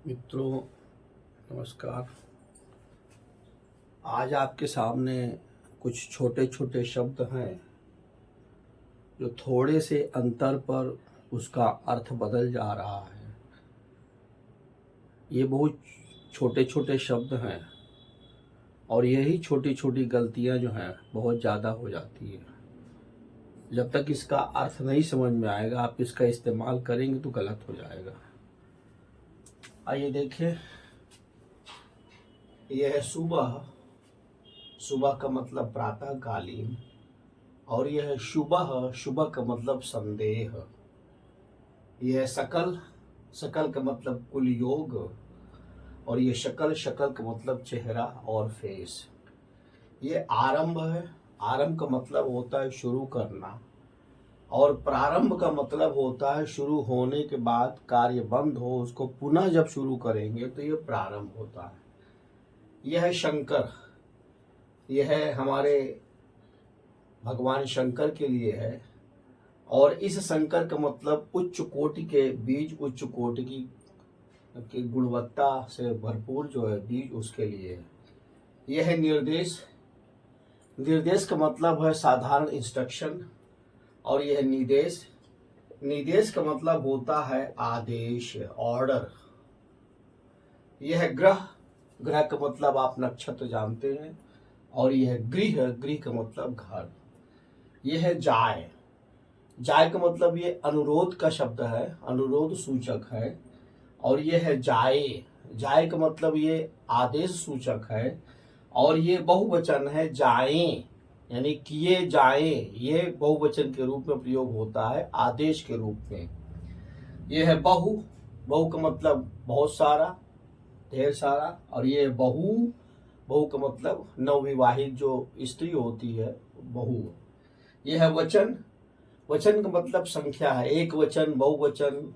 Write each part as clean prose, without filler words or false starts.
मित्रों नमस्कार। आज आपके सामने कुछ छोटे छोटे शब्द हैं जो थोड़े से अंतर पर उसका अर्थ बदल जा रहा है। ये बहुत छोटे छोटे शब्द हैं और यही छोटी छोटी गलतियां जो हैं बहुत ज़्यादा हो जाती है। जब तक इसका अर्थ नहीं समझ में आएगा आप इसका इस्तेमाल करेंगे तो गलत हो जाएगा। आइए देखिए, यह है सुबह। सुबह का मतलब प्रातःकालीन, और यह है शुभः। शुभ का मतलब संदेह। यह है सकल। सकल का मतलब कुल योग, और ये शकल। शकल का मतलब चेहरा और फेस। ये आरंभ है। आरंभ का मतलब होता है शुरू करना, और प्रारंभ का मतलब होता है शुरू होने के बाद कार्य बंद हो उसको पुनः जब शुरू करेंगे तो ये प्रारंभ होता है। यह है शंकर। यह है हमारे भगवान शंकर के लिए है, और इस शंकर का मतलब उच्च कोटि के बीज, उच्च कोटि की गुणवत्ता से भरपूर जो है बीज, उसके लिए है। यह है निर्देश। निर्देश का मतलब है साधारण इंस्ट्रक्शन, और यह है निदेश। निदेश का मतलब होता है आदेश, ऑर्डर। यह है ग्रह। ग्रह का मतलब आप नक्षत्र जानते हैं, और यह है गृह। गृह का मतलब घर। यह है जाय। जाय का मतलब ये अनुरोध का शब्द है, अनुरोध सूचक है, और यह है जाए। जाए का मतलब ये आदेश सूचक है, और ये बहुवचन है जाएं, यानी किए जाएं। ये बहुवचन के रूप में प्रयोग होता है, आदेश के रूप में। यह है बहु। बहु का मतलब बहुत सारा, ढेर सारा, और ये बहु। बहु का मतलब नवविवाहित जो स्त्री होती है, बहु। यह है वचन। वचन का मतलब संख्या है, एक वचन, बहुवचन,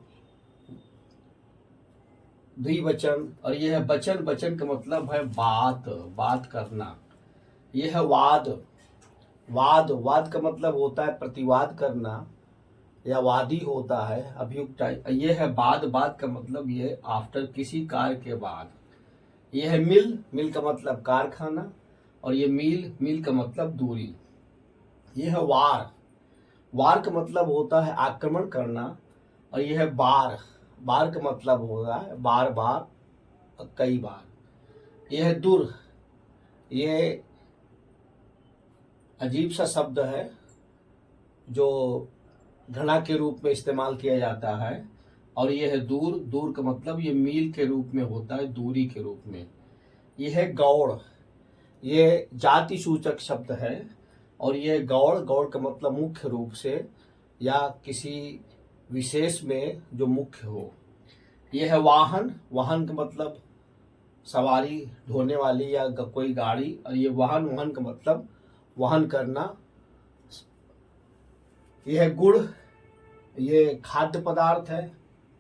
द्विवचन। और यह है वचन। वचन का मतलब है बात, बात करना। यह है वाद। वाद। वाद का मतलब होता है प्रतिवाद करना, या वादी होता है, अभियुक्त। यह है बाद। बाद का मतलब ये आफ्टर, किसी कार्य के बाद। यह है मिल। मिल का मतलब कारखाना, और ये मील। मील का मतलब दूरी। यह है वार। वार का मतलब होता है आक्रमण करना, और यह है बार। बार का मतलब होता है बार बार, कई बार। यह है दूर। यह अजीब सा शब्द है जो घृणा के रूप में इस्तेमाल किया जाता है, और यह है दूर। दूर का मतलब ये मील के रूप में होता है, दूरी के रूप में। यह है गौड़। ये जाति सूचक शब्द है, और यह गौड़। गौड़ का मतलब मुख्य रूप से, या किसी विशेष में जो मुख्य हो। यह है वाहन। वाहन का मतलब सवारी ढोने वाली या कोई गाड़ी, और ये वाहन। वाहन का मतलब वहन करना। यह है गुड़। ये खाद्य पदार्थ है,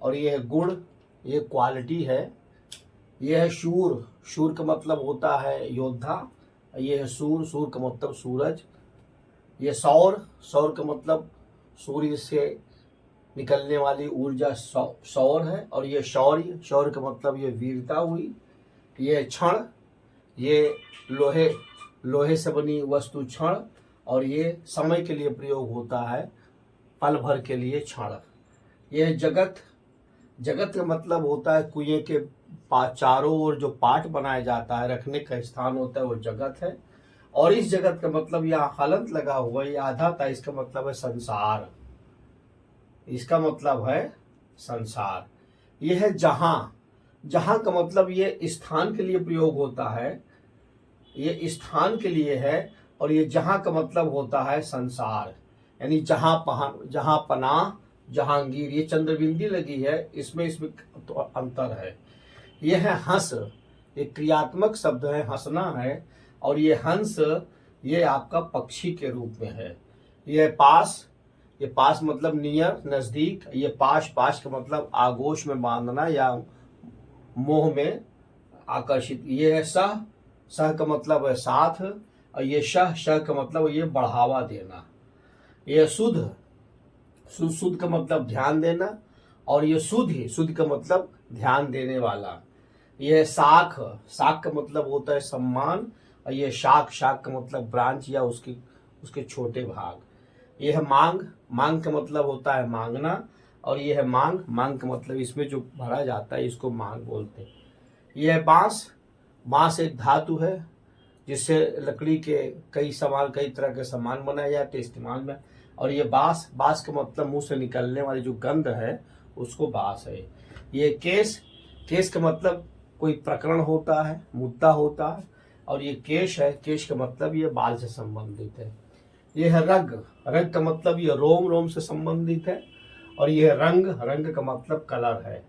और यह है गुड़, ये क्वालिटी है। यह है शूर। शूर का मतलब होता है योद्धा। यह है सूर। सूर का मतलब सूरज। यह सौर। सौर का मतलब सूर्य से निकलने वाली ऊर्जा सौर है, और यह शौर्य। शौर्य का मतलब ये वीरता हुई। यह क्षण। ये लोहे, लोहे से बनी वस्तु क्षण, और ये समय के लिए प्रयोग होता है, पल भर के लिए क्षण। यह जगत। जगत का मतलब होता है कुएं के चारों ओर जो पाट बनाया जाता है, रखने का स्थान होता है, वो जगत है। और इस जगत का मतलब यहाँ हलंत लगा हुआ, ये आधा था, इसका मतलब है संसार। इसका मतलब है संसार। यह है जहां। जहां का मतलब ये स्थान के लिए प्रयोग होता है, ये स्थान के लिए है, और ये जहां का मतलब होता है संसार, यानी जहां पनाह, जहांगीर। ये चंद्रबिंदी लगी है, इसमें तो अंतर है। यह है हंस। ये क्रियात्मक शब्द है, हंसना है, और ये हंस, ये आपका पक्षी के रूप में है। यह पास। ये पास मतलब नियर, नजदीक। ये पाश। पाश का मतलब आगोश में बांधना या मोह में आकर्षित। ये है सह। सह का मतलब है साथ, और ये शह। शह का मतलब ये बढ़ावा देना। यह शुद्ध। शुद्ध का मतलब ध्यान देना, और ये सुधि, सुधि का मतलब ध्यान देने वाला। यह शाख, शाख का मतलब होता है सम्मान, और ये शाख, शाख का मतलब ब्रांच या उसके छोटे भाग। यह है मांग, मांग का मतलब होता है मांगना, और यह है मांग, मांग का मतलब इसमें जो भरा जाता है इसको मांग बोलते हैं। यह है बांस, बांस एक धातु है जिससे लकड़ी के कई तरह के सामान बनाए जाते हैं इस्तेमाल में। और ये बांस, बांस का मतलब मुंह से निकलने वाली जो गंध है उसको बांस है। ये केस, केस का मतलब कोई प्रकरण होता है, मुद्दा होता है। और ये केश है, केश का मतलब ये बाल से संबंधित है। ये है रग, रग का मतलब ये रोम, रोम से संबंधित है। और ये है रंग, रंग का मतलब कलर है।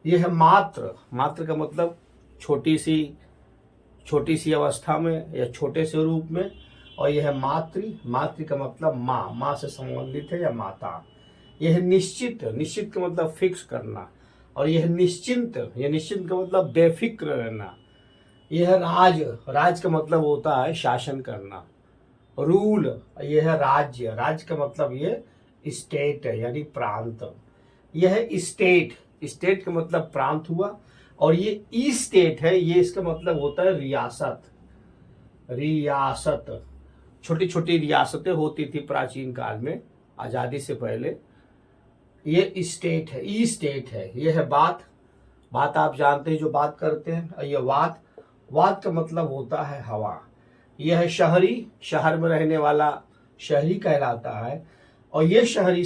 ये है मात्र, मात्र का मतलब छोटी सी अवस्था में या छोटे से रूप में। और यह है मातृ, मातृ का मतलब माँ, माँ से संबंधित है या माता। यह है निश्चित, निश्चित का मतलब फिक्स करना। और यह निश्चिंत, यह निश्चिंत का मतलब बेफिक्र रहना। यह है राज, राज का मतलब होता है शासन करना। रूल, यह है राज्य, राज्य का मतलब ये स्टेट है यानी प्रांत। यह है स्टेट, स्टेट का मतलब प्रांत हुआ। और ये ई स्टेट है, ये इसका मतलब होता है रियासत, रियासत। छोटी छोटी रियासतें होती थी प्राचीन काल में, आजादी से पहले। ये स्टेट है, ई स्टेट है। ये है बात, बात आप जानते हैं जो बात करते हैं। और ये वात, वात का मतलब होता है हवा। यह है शहरी, शहर में रहने वाला शहरी कहलाता है। और ये शहरी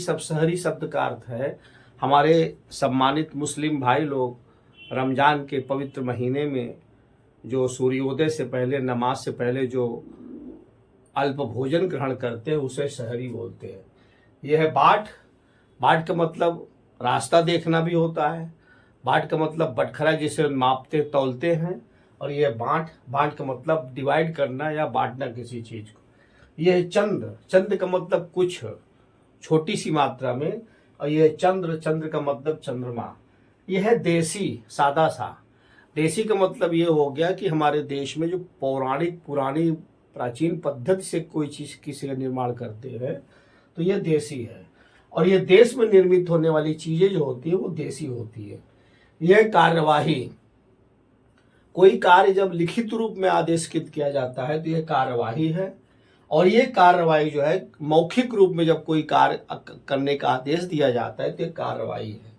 शब्द का अर्थ है हमारे सम्मानित मुस्लिम भाई लोग रमजान के पवित्र महीने में जो सूर्योदय से पहले, नमाज से पहले जो अल्प भोजन ग्रहण करते हैं उसे शहरी बोलते हैं। यह है बाट, बाट का मतलब रास्ता देखना भी होता है। बाट का मतलब बटखरा जिसे मापते तौलते हैं। और यह बांट, बांट का मतलब डिवाइड करना या बांटना किसी चीज को। यह चंद्र, चंद्र का मतलब कुछ छोटी सी मात्रा में। और यह चंद्र, चंद्र का मतलब चंद्रमा। यह है देसी, सादा सा। देसी का मतलब ये हो गया कि हमारे देश में जो पौराणिक पुरानी प्राचीन पद्धति से कोई चीज किसी का निर्माण करते हैं तो यह देसी है। और यह देश में निर्मित होने वाली चीजें जो होती है वो देसी होती है। यह कार्यवाही, कोई कार्य जब लिखित रूप में आदेशित किया जाता है तो यह कार्यवाही है। और ये कार्यवाही जो है मौखिक रूप में जब कोई कार्य करने का आदेश दिया जाता है तो यह कार्यवाही है।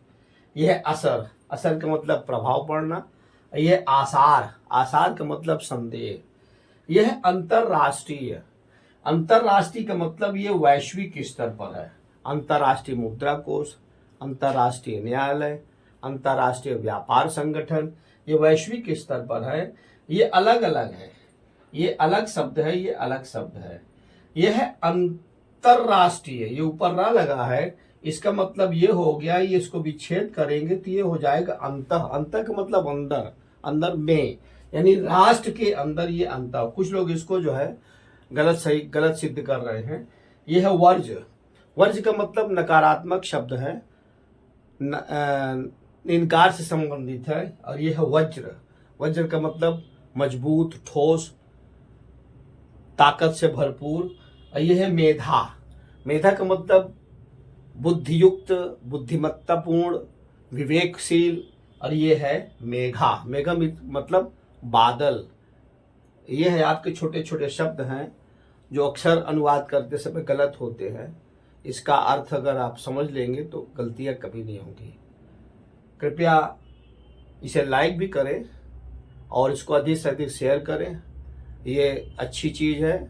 यह असर, असर का मतलब प्रभाव पड़ना। यह आसार, आसार का मतलब संदेह। यह अंतरराष्ट्रीय, अंतरराष्ट्रीय का मतलब ये वैश्विक स्तर पर है। अंतरराष्ट्रीय मुद्रा कोष, अंतरराष्ट्रीय न्यायालय, अंतरराष्ट्रीय व्यापार संगठन, ये वैश्विक स्तर पर है। ये अलग अलग है, ये अलग शब्द है, ये अलग शब्द है। यह है अंतरराष्ट्रीय, ये ऊपर ना लगा है, इसका मतलब ये हो गया, ये इसको विच्छेद करेंगे तो ये हो जाएगा अंतः। अंतः का मतलब अंदर, अंदर में, यानी राष्ट्र के अंदर ये अंतः। कुछ लोग इसको जो है गलत सिद्ध कर रहे हैं। यह है वर्ज, वर्ज का मतलब नकारात्मक शब्द है, इनकार से संबंधित है। और यह है वज्र, वज्र का मतलब मजबूत, ठोस, ताकत से भरपूर। और यह है मेधा, मेधा का मतलब बुद्धियुक्त, बुद्धिमत्तापूर्ण, विवेकशील। और ये है मेघा, मेघा मतलब बादल। ये है आपके छोटे छोटे शब्द हैं जो अक्सर अनुवाद करते समय गलत होते हैं। इसका अर्थ अगर आप समझ लेंगे तो गलतियां कभी नहीं होंगी। कृपया इसे लाइक भी करें और इसको अधिक से अधिक शेयर करें। ये अच्छी चीज़ है,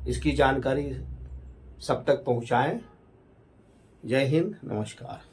इसकी जानकारी सब तक पहुंचाएं। जय हिंद, नमस्कार।